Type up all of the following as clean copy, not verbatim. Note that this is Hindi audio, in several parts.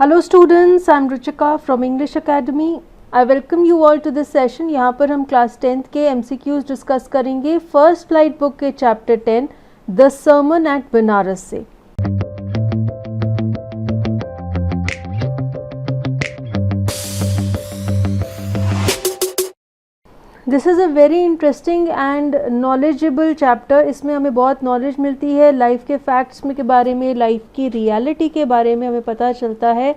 Hello students, I'm Ruchika from English Academy. I welcome you all to this session. यहाँ पर हम क्लास 10th के MCQs डिस्कस करेंगे फर्स्ट फ्लाइट बुक के chapter 10 the sermon at Benares से. This is a very interesting and knowledgeable chapter. इसमें हमें बहुत नॉलेज मिलती है लाइफ के फैक्ट्स में के बारे में, लाइफ की रियलिटी के बारे में हमें पता चलता है.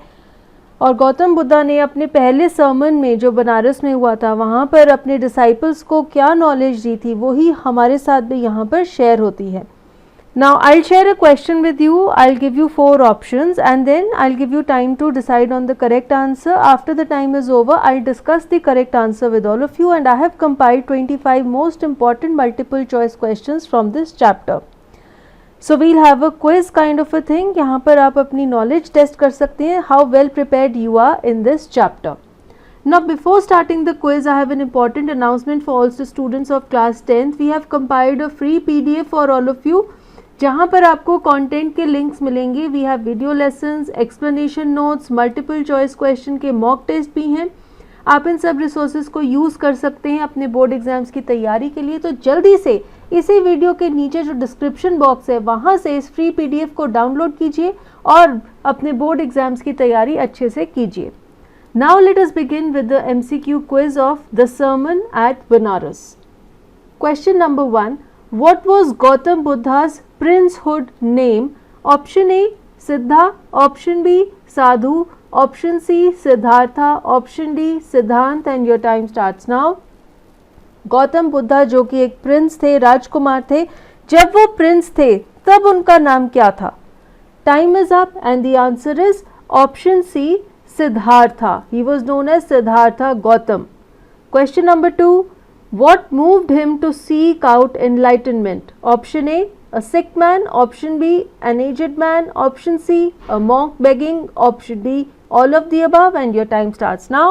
और गौतम बुद्धा ने अपने पहले सर्मन में जो बनारस में हुआ था वहाँ पर अपने डिसाइपल्स को क्या नॉलेज दी थी वही हमारे साथ भी यहाँ पर शेयर होती है. Now I'll share a question with you. I'll give you 4 options and then I'll give you time to decide on the correct answer. After the time is over, I'll discuss the correct answer with all of you and I have compiled 25 most important multiple choice questions from this chapter. So we'll have a quiz kind of a thing. यहाँ पर आप अपनी knowledge test कर सकते हैं how well prepared you are in this chapter. Now before starting the quiz, I have an important announcement for all the students of class 10th. We have compiled a free PDF for all of you. जहाँ पर आपको कंटेंट के लिंक्स मिलेंगे. We have video lessons, explanation notes, multiple choice question के मॉक टेस्ट भी हैं. आप इन सब रिसोर्सेज को यूज़ कर सकते हैं अपने बोर्ड एग्जाम्स की तैयारी के लिए. तो जल्दी से इसी वीडियो के नीचे जो डिस्क्रिप्शन बॉक्स है वहाँ से इस फ्री PDF को डाउनलोड कीजिए और अपने बोर्ड एग्जाम्स की तैयारी अच्छे से कीजिए. Now let us begin with the MCQ quiz of the sermon at Banaras. Question number 1. What was Gautam Buddha's princehood name? Option A Siddha, Option B Sadhu, Option C Siddhartha, Option D Siddhant. And your time starts now. Gautam Buddha जो कि एक प्रिंस थे, राजकुमार थे, जब वो प्रिंस थे तब उनका नाम क्या था? Time is up and the answer is option C Siddhartha. He was known as Siddhartha Gautama. Question number 2. What moved him to seek out enlightenment? Option A, a sick man. Option B, an aged man. Option C, a monk begging. Option D, all of the above. And your time starts now.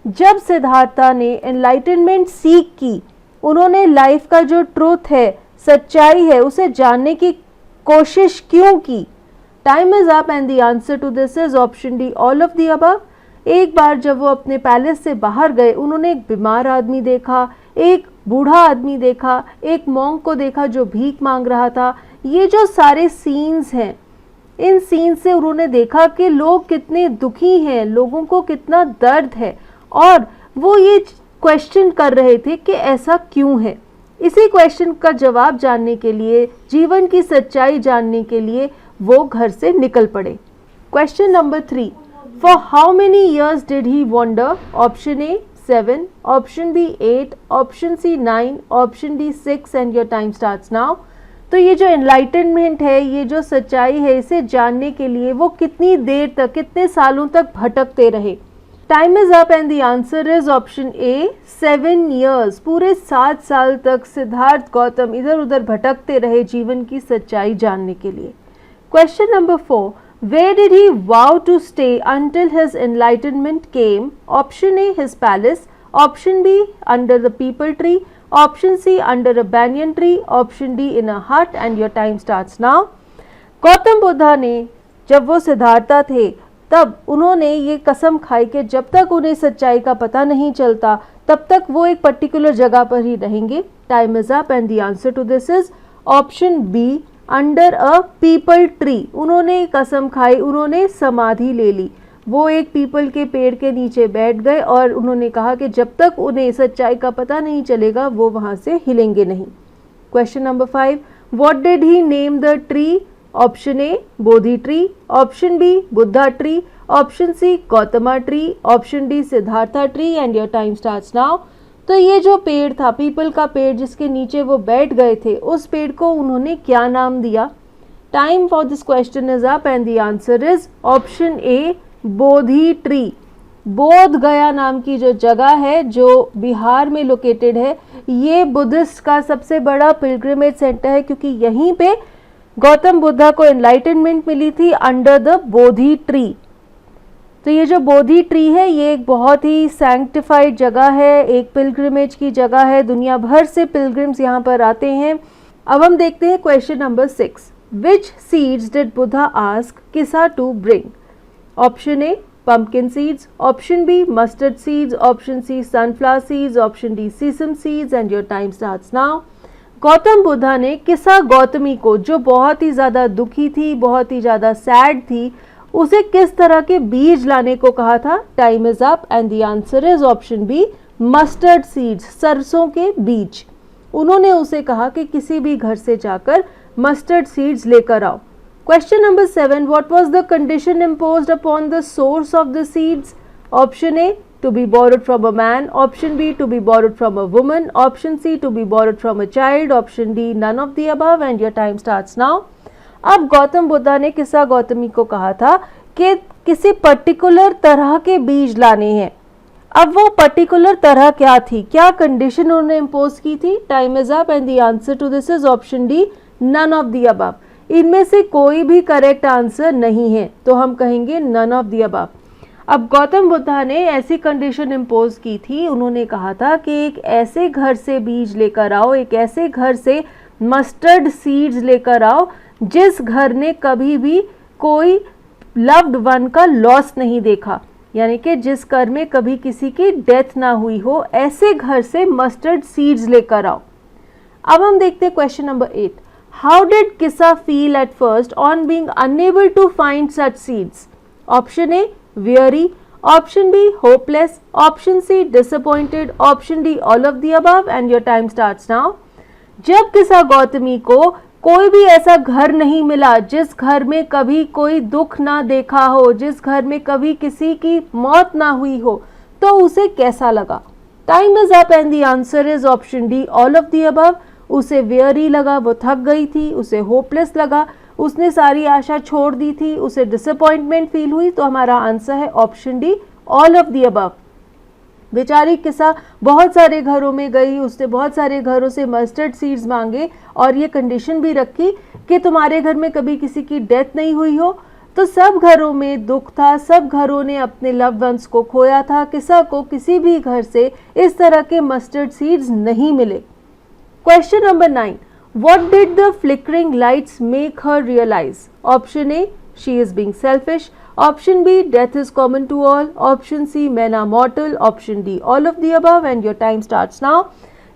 जब सिद्धार्था ने enlightenment सीख की, उन्होंने लाइफ का जो ट्रूथ है, सच्चाई है, उसे जानने की कोशिश क्यों की? Time is up and the answer to this is option D, all of the above. एक बार जब वो अपने पैलेस से बाहर गए, उन्होंने एक बीमार आदमी देखा, एक बूढ़ा आदमी देखा, एक मॉन्क को देखा जो भीख मांग रहा था. ये जो सारे सीन्स हैं, इन सीन्स से उन्होंने देखा कि लोग कितने दुखी हैं, लोगों को कितना दर्द है और वो ये क्वेश्चन कर रहे थे कि ऐसा क्यों है. इसी क्वेश्चन का जवाब जानने के लिए, जीवन की सच्चाई जानने के लिए वो घर से निकल पड़े. Question number 3. For how many years did he wander? Option A 7, Option B 8, Option C 9, Option D 6. And your time starts now. तो ये जो enlightenment है, ये जो सच्चाई है, इसे जानने के लिए वो कितनी देर तक, कितने सालों तक भटकते रहे? Time is up and the answer is option A 7 years. पूरे 7 साल तक सिद्धार्थ गौतम इधर उधर भटकते रहे जीवन की सच्चाई जानने के लिए. Question number 4. Where did he vow to stay until his enlightenment came? Option A, his palace. Option B, under the peepal tree. Option C, under a banyan tree. Option D, in a hut. And your time starts now. Gautam Buddha ने जब वो सिद्धार्था थे तब उन्होंने ये कसम खाई कि जब तक उन्हें सच्चाई का पता नहीं चलता तब तक वो एक पर्टिकुलर जगह पर ही रहेंगे. Time is up and the answer to this is option B, under a peepal tree. उन्होंने कसम खाई, उन्होंने समाधि ले ली. वो एक पीपल के पेड़ के नीचे बैठ गए और उन्होंने कहा कि जब तक उन्हें सच्चाई का पता नहीं चलेगा वो वहाँ से हिलेंगे नहीं. Question number 5. What did he name the tree? Option A Bodhi tree, option B Buddha tree, option C Gautama tree, option D Siddhartha tree. And your time starts now. तो ये जो पेड़ था, पीपल का पेड़ जिसके नीचे वो बैठ गए थे, उस पेड़ को उन्होंने क्या नाम दिया? Time for this question is up and the answer is option A Bodhi tree. बोध गया नाम की जो जगह है जो बिहार में लोकेटेड है, ये बुद्धिस्ट का सबसे बड़ा पिलग्रिमेज सेंटर है क्योंकि यहीं पे गौतम बुद्धा को एनलाइटनमेंट मिली थी अंडर द बोधि ट्री. तो ये जो बोधि ट्री है ये एक बहुत ही सैंक्टिफाइड जगह है, एक पिलग्रिमेज की जगह है. दुनिया भर से पिलग्रिम्स यहाँ पर आते हैं. अब हम देखते हैं question number 6. Which seeds did Buddha ask Kisa to bring? Option A pumpkin seeds, option B mustard seeds, option C sunflower seeds, option D sesame seeds and your time starts now. Gautam Buddha ने किसा गौतमी को, जो बहुत ही ज़्यादा दुखी थी, बहुत ही ज़्यादा सैड थी, उसे किस तरह के बीज लाने को कहा था? Time is up and the answer is option B mustard seeds, सरसों के बीज। उन्होंने उसे कहा कि किसी भी घर से जाकर मस्टर्ड सीड्स लेकर आओ। Question number 7. What was the condition imposed upon the source of the seeds? Option A, to be borrowed from a man. Option B, to be borrowed from a woman. Option C, to be borrowed from a child. Option D, none of the above and your time starts now. अब गौतम बुद्धा ने किसा गौतमी को कहा था कि किसी पर्टिकुलर तरह के बीज लाने हैं। अब वो पर्टिकुलर तरह क्या थी, क्या कंडीशन उन्होंने इम्पोज की थी? Time is up and the answer to this is option D, none of the above. इनमें से कोई भी करेक्ट आंसर नहीं है, तो हम कहेंगे नन ऑफ द अबव। अब गौतम बुद्धा ने ऐसी कंडीशन इम्पोज की थी, उन्होंने कहा था कि एक ऐसे घर से बीज लेकर आओ, एक ऐसे घर से मस्टर्ड सीड्स लेकर आओ जिस घर ने कभी भी कोई लव्ड वन का लॉस नहीं देखा, यानी कि जिस घर में कभी किसी की डेथ ना हुई हो, ऐसे घर से मस्टर्ड सीड्स लेकर आओ। अब हम देखते हैं question number 8। How did Kissa feel at first on being unable to find such seeds? Option A, weary. Option B, hopeless. Option C, disappointed. Option D, all of the above and your time starts now. जब किसा गौतमी को कोई भी ऐसा घर नहीं मिला जिस घर में कभी कोई दुख ना देखा हो, जिस घर में कभी किसी की मौत ना हुई हो, तो उसे कैसा लगा? Time is up and the answer is option D, all of the above. उसे वेयरी लगा, वो थक गई थी, उसे होपलेस लगा, उसने सारी आशा छोड़ दी थी, उसे डिसअपॉइंटमेंट फील हुई, तो हमारा आंसर है option D, all of the above. बेचारी किसा बहुत सारे घरों में गई, उसने बहुत सारे घरों से मस्टर्ड सीड्स मांगे और ये कंडीशन भी रखी कि तुम्हारे घर में कभी किसी की डेथ नहीं हुई हो। तो सब घरों में दुख था, सब घरों ने अपने लव वंस को खोया था, किसा को किसी भी घर से इस तरह के मस्टर्ड सीड्स नहीं मिले। Question number 9. What did the flickering lights make her realize? Option A, she is being selfish. Option B, death is common to all. Option C, men are mortal. Option D, all of the above and your time starts now.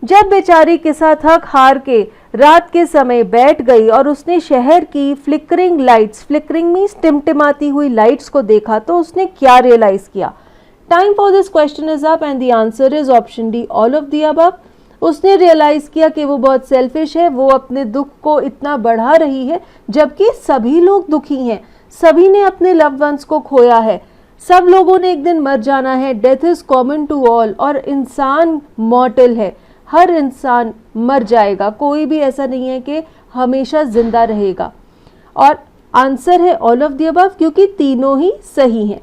जब बेचारी किसा थक हार के रात के समय बैठ गई और उसने शहर की फ्लिकरिंग लाइट्स, फ्लिकरिंग मीन्स टिमटिमाती हुई लाइट्स को देखा, तो उसने क्या रियलाइज किया? Time for this question is up and the answer is option D, all of the above. उसने रियलाइज किया कि वो बहुत सेल्फिश है, वो अपने दुख को इतना बढ़ा रही है जबकि सभी लोग दुखी हैं, सभी ने अपने लव वंस को खोया है, सब लोगों ने एक दिन मर जाना है, death is common to all, और इंसान मॉर्टल है, हर इंसान मर जाएगा, कोई भी ऐसा नहीं है कि हमेशा जिंदा रहेगा। और आंसर है ऑल ऑफ द अबव, क्योंकि तीनों ही सही हैं।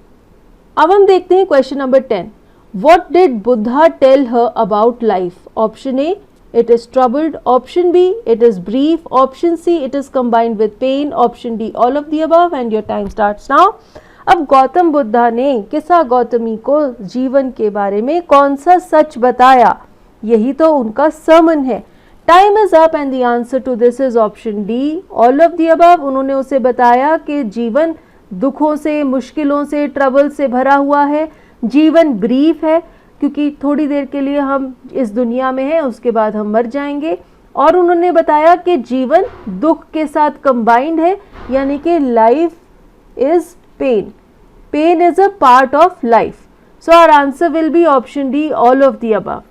अब हम देखते हैं question number 10। What did Buddha tell her about life? Option A, it is troubled. Option B, it is brief. Option C, it is combined with pain. Option D, all of the above and your time starts now. अब गौतम बुद्धा ने किसा गौतमी को जीवन के बारे में कौन सा सच बताया? यही तो उनका sermon है। Time is up and the answer to this is option D, all of the above. उन्होंने उसे बताया कि जीवन दुखों से, मुश्किलों से, ट्रबल से भरा हुआ है, जीवन ब्रीफ है क्योंकि थोड़ी देर के लिए हम इस दुनिया में हैं, उसके बाद हम मर जाएंगे। और उन्होंने बताया कि जीवन दुख के साथ कंबाइंड है, यानी कि life is pain, pain is a part of life. So our answer will be option D, all of the above.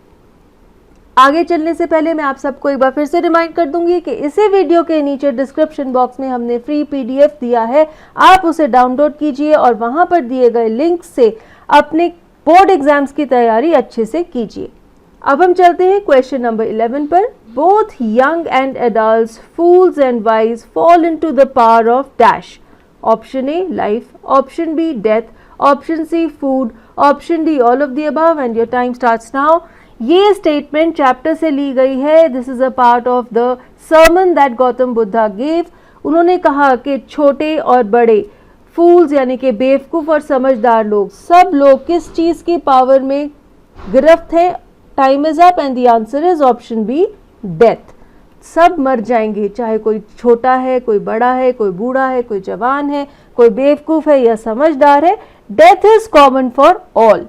आगे चलने से पहले मैं आप सबको एक बार फिर से रिमाइंड कर दूंगी कि इसी वीडियो के नीचे डिस्क्रिप्शन बॉक्स में हमने फ्री पीडीएफ दिया है, आप उसे डाउनलोड कीजिए और वहां पर दिए गए लिंक से अपने बोर्ड एग्जाम्स की तैयारी अच्छे से कीजिए। अब हम चलते हैं क्वेश्चन नंबर 11 पर। Both young and adults, fools and wise fall into the power of dash. Option A life, option B death, option C food, option D all of the above and your time starts now. ये स्टेटमेंट चैप्टर से ली गई है। This is a part of the sermon that Gautama Buddha gave. उन्होंने कहा कि छोटे और बड़े, फूल्स यानी कि बेवकूफ़ और समझदार लोग, सब लोग किस चीज़ की पावर में गिरफ्त हैं? Time is up and the answer is option B, death. सब मर जाएंगे, चाहे कोई छोटा है, कोई बड़ा है, कोई बूढ़ा है, कोई जवान है, कोई बेवकूफ़ है या समझदार है। Death is common for all.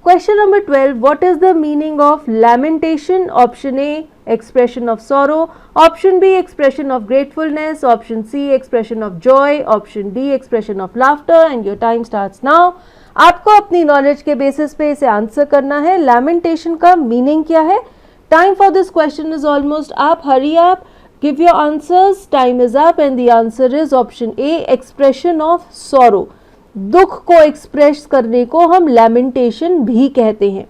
Question number 12. What is the meaning of lamentation? Option A, expression of sorrow. Option B, expression of gratefulness. Option C, expression of joy. Option D, expression of laughter. And your time starts now. आपको अपनी नॉलेज के बेसिस पे इसे आंसर करना है। लैमेंटेशन का मीनिंग क्या है? Time for this question is almost up. Hurry up, give your answers, time is up and the answer is option A, expression of sorrow. दुख को एक्सप्रेस करने को हम लैमेंटेशन भी कहते हैं।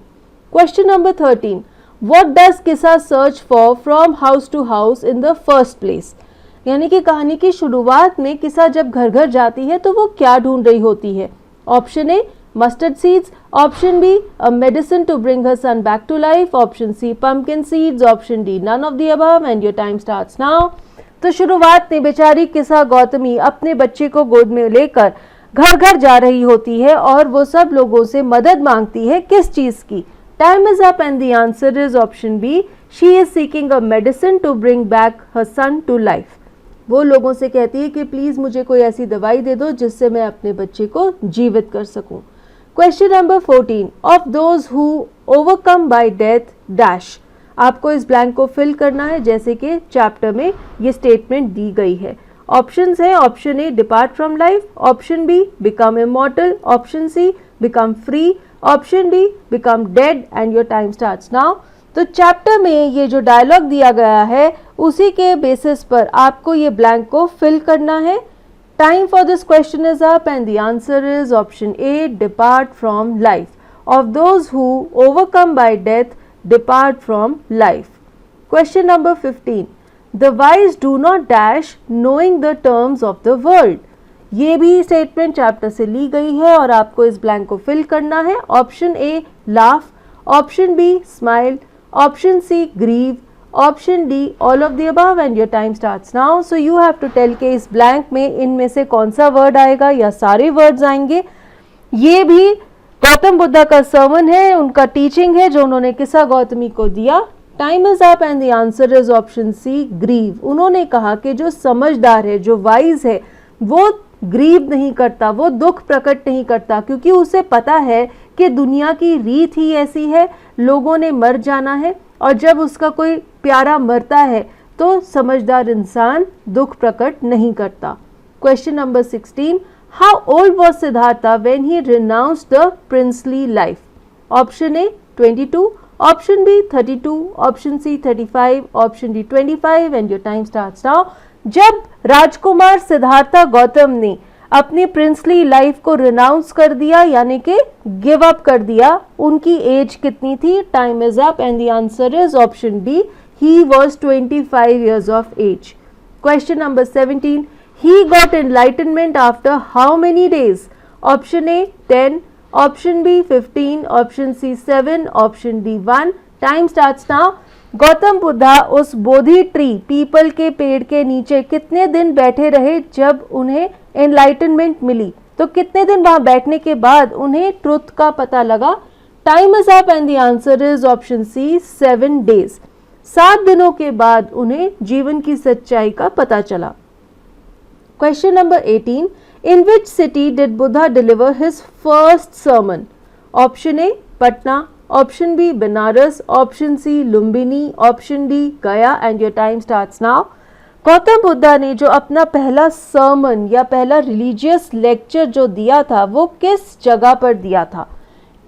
Question number 13. What does Kisa search for from house to house in the first place? यानी कि कहानी की शुरुआत में किसा जब घर घर जाती है तो वो क्या ढूंढ रही होती है? Option A, mustard seeds. Option B, a medicine to bring her son back to life. Option C, pumpkin seeds. Option D, none of the above and your time starts now. तो शुरुआत में बेचारी किसा गौतमी अपने बच्चे को गोद में लेकर घर घर जा रही होती है और वो सब लोगों से मदद मांगती है। किस चीज की? Time is up and the answer is option B, she is seeking a medicine to bring back her son to life. वो लोगों से कहती है कि प्लीज मुझे कोई ऐसी दवाई दे दो जिससे मैं अपने बच्चे को जीवित कर सकूं। Question number 14. Of those who overcome bye death dash. आपको इस ब्लैंक को फिल करना है जैसे कि चैप्टर में ये स्टेटमेंट दी गई है। ऑप्शंस है, option A, depart from life. Option B, become immortal. Option C, become free. Option D, become dead and your time starts now. तो चैप्टर में ये जो डायलॉग दिया गया है उसी के बेसिस पर आपको ये ब्लैंक को फिल करना है। Time for this question is up and the answer is option A, depart from life. Of those who overcome bye death depart from life. Question number 15. The wise do not dash knowing the terms of the world. ये भी स्टेटमेंट चैप्टर से ली गई है और आपको इस ब्लैंक को फिल करना है। Option A, laugh. Option B, smile. Option C, grieve. Option D, all of the above and your time starts now. So you have to tell के इस ब्लैंक में इनमें से कौन सा वर्ड आएगा या सारे वर्ड्स आएंगे। ये भी गौतम बुद्धा का सर्मन है, उनका टीचिंग है जो उन्होंने किसा गौतमी को दिया। Time is up and the answer is option C, grieve. उन्होंने कहा कि जो समझदार है, जो वाइज है, वो ग्रीव नहीं करता, वो दुख प्रकट नहीं करता, क्योंकि उसे पता है कि दुनिया की रीत ही ऐसी है, लोगों ने मर जाना है और जब उसका कोई प्यारा मरता है तो समझदार इंसान दुख प्रकट नहीं करता। Question number 16. How old was Siddhartha when he renounced the princely life? Option A, 22. Option B, 32. Option C, 35. Option D, 25 and your time starts now. जब राजकुमार सिद्धार्था गौतम ने अपनी प्रिंसली लाइफ को रिनाउंस कर दिया यानी कि गिव अप कर दिया, उनकी एज कितनी थी? Time is up and the answer is option D, he was 25 years of age. Question number 17. He got enlightenment after how many days? Option A, 10. Option B, 15. Option C, 7. Option D, 1. Time starts now. Gautam Buddha उस बोधि ट्री, पीपल के पेड़ के नीचे कितने दिन बैठे रहे जब उन्हें एनलाइटनमेंट मिली? तो कितने दिन वहां बैठने के बाद उन्हें ट्रुथ का पता लगा? Time is up and the answer is option C, 7 days. 7 दिनों के बाद उन्हें जीवन की सच्चाई का पता चला। Question number 18. In which city did Buddha deliver his first sermon? Option A, Patna. Option B, Benares. Option C, Lumbini. Option D, Gaya and your time starts now. Gautam Buddha ने जो अपना पहला सर्मन या पहला रिलीजियस लेक्चर जो दिया था वो किस जगह पर दिया था?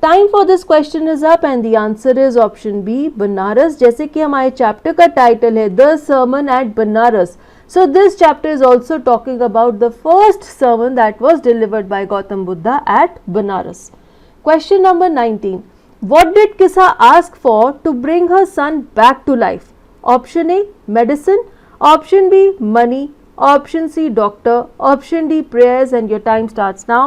Time for this question is up and the answer is option B, Banaras. जैसे कि हमारे चैप्टर का टाइटल है the sermon at Banaras. So this chapter is also talking about the first sermon that was delivered by Gautam Buddha at Banaras. Question number 19. What did Kisa ask for to bring her son back to life? Option A, medicine. Option B, money. Option C, doctor. Option D, prayers and your time starts now.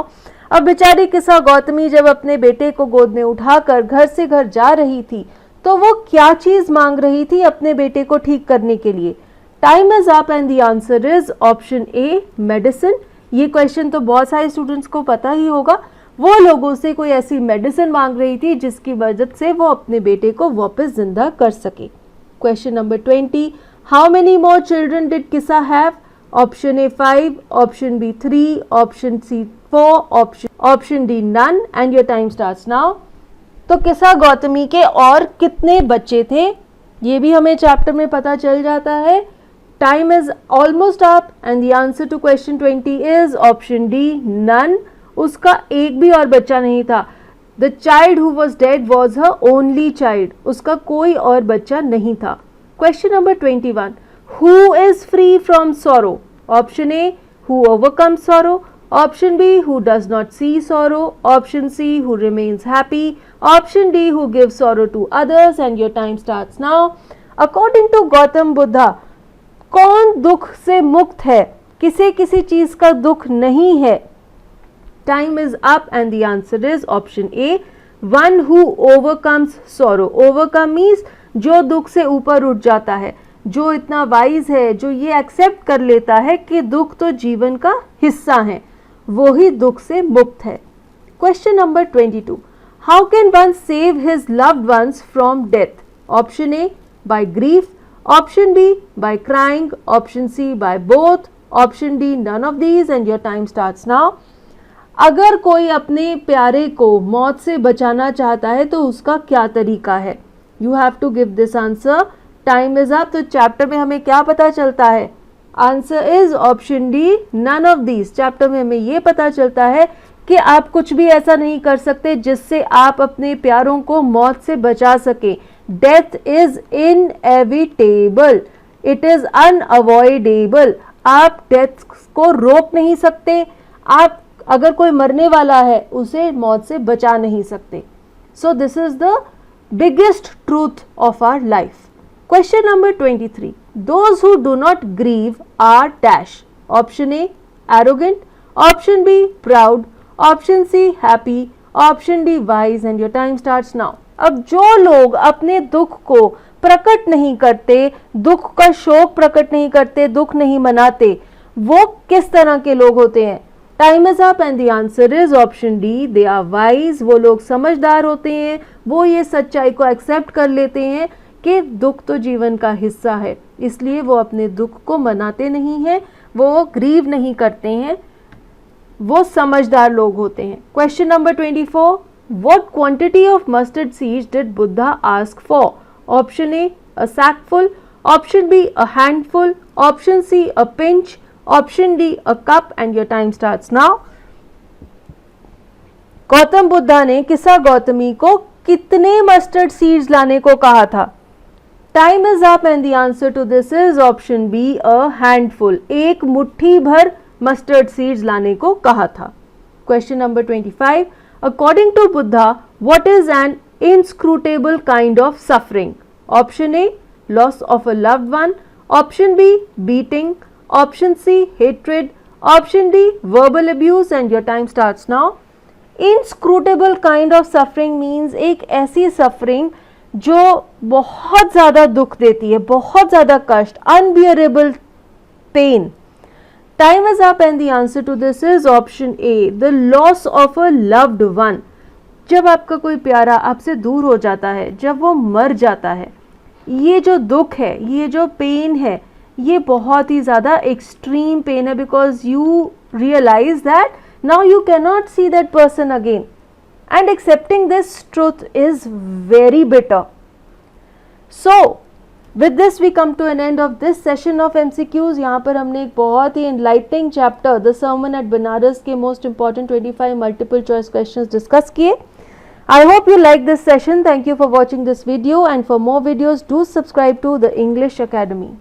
अब बेचारी किसा गौतमी जब अपने बेटे को गोद में उठाकर घर से घर जा रही थी तो वो क्या चीज मांग रही थी अपने बेटे को ठीक करने के लिए? Time is up and the answer is option A, medicine. ये क्वेश्चन तो बहुत सारे स्टूडेंट्स को पता ही होगा. वो लोगों से कोई ऐसी मेडिसिन मांग रही थी जिसकी वजह से वो अपने बेटे को वापस जिंदा कर सके. Question number 20. How many more children did Kisa have? Option A 5, option B 3, option C 4, option D none, and your time starts now. तो किसा गौतमी के और कितने बच्चे थे ये भी हमें चैप्टर में पता चल जाता है. Time is almost up and the answer to question 20 is option D none. उसका एक भी और बच्चा नहीं था. The child who was dead was her only child. उसका कोई और बच्चा नहीं था. Question number 21. Who is free from sorrow? Option A, who overcomes sorrow. Option B, who does not see sorrow. Option C, who remains happy. Option D, who gives sorrow to others. And your time starts now. According to Gautam Buddha, कौन दुख से मुक्त है? किसे किसी चीज का दुख नहीं है? Time is up and the answer is option A, one who overcomes sorrow. Overcome means जो दुख से ऊपर उठ जाता है, जो इतना वाइज है, जो ये एक्सेप्ट कर लेता है कि दुख तो जीवन का हिस्सा है, वो ही दुख से मुक्त है. Question number 22. How can one save his loved ones from death? Option A by grief, option B by crying, option C by both, option D none of these. And your time starts now. अगर कोई अपने प्यारे को मौत से बचाना चाहता है तो उसका क्या तरीका है? You have to give this answer. Time is up. तो चैप्टर में हमें क्या पता चलता है? Answer is option D none of these. Chapter में हमें ये पता चलता है कि आप कुछ भी ऐसा नहीं कर सकते जिससे आप अपने प्यारों को मौत से बचा सके. Death is inevitable, it is unavoidable. आप डेथ को रोक नहीं सकते. आप अगर कोई मरने वाला है उसे मौत से बचा नहीं सकते. So this is the biggest truth of our life. Question number 23. Those who do not grieve are dash. Option A arrogant, option B proud, option C happy, option D wise. And your time starts now. अब जो लोग अपने दुख को प्रकट नहीं करते, दुख का शोक प्रकट नहीं करते, दुख नहीं मनाते, वो किस तरह के लोग होते हैं? Time is up and the answer is option D they are wise. वो लोग समझदार होते हैं, वो ये सच्चाई को एक्सेप्ट कर लेते हैं कि दुख तो जीवन का हिस्सा है, इसलिए वो अपने दुख को मनाते नहीं हैं, वो ग्रीव नहीं करते हैं, वो समझदार लोग होते हैं. Question number 24. What quantity of mustard seeds did Buddha ask for? Option A a sackful, option B a handful, option C a pinch, option D a cup. And your time starts now. Gautam Buddha ने किसा गौतमी को कितने मस्टर्ड सीड्स लाने को कहा था? Time is up and the answer to this is option B a handful. एक मुट्ठी भर मस्टर्ड सीड्स लाने को कहा था. Question number 25. According to Buddha what is an inscrutable kind of suffering? Option A loss of a loved one, option B beating, option C hatred, option D verbal abuse. And your time starts now. Inscrutable kind of suffering means एक ऐसी सफरिंग जो बहुत ज़्यादा दुख देती है, बहुत ज़्यादा कष्ट, unbearable pain. Time is up and the answer to this is option A the loss of a loved one. जब आपका कोई प्यारा आपसे दूर हो जाता है, जब वो मर जाता है, ये जो दुख है, ये जो पेन है, ये बहुत ही ज़्यादा एक्सट्रीम पेन है because you realise that now you cannot see that person again, and accepting this truth is very bitter. So with this we come to an end of this session of MCQs. यहाँ पर हमने एक बहुत ही enlightening chapter The Sermon at Banaras के most important 25 multiple choice questions discuss किए. I hope you like this session. Thank you for watching this video, and for more videos do subscribe to the English Academy.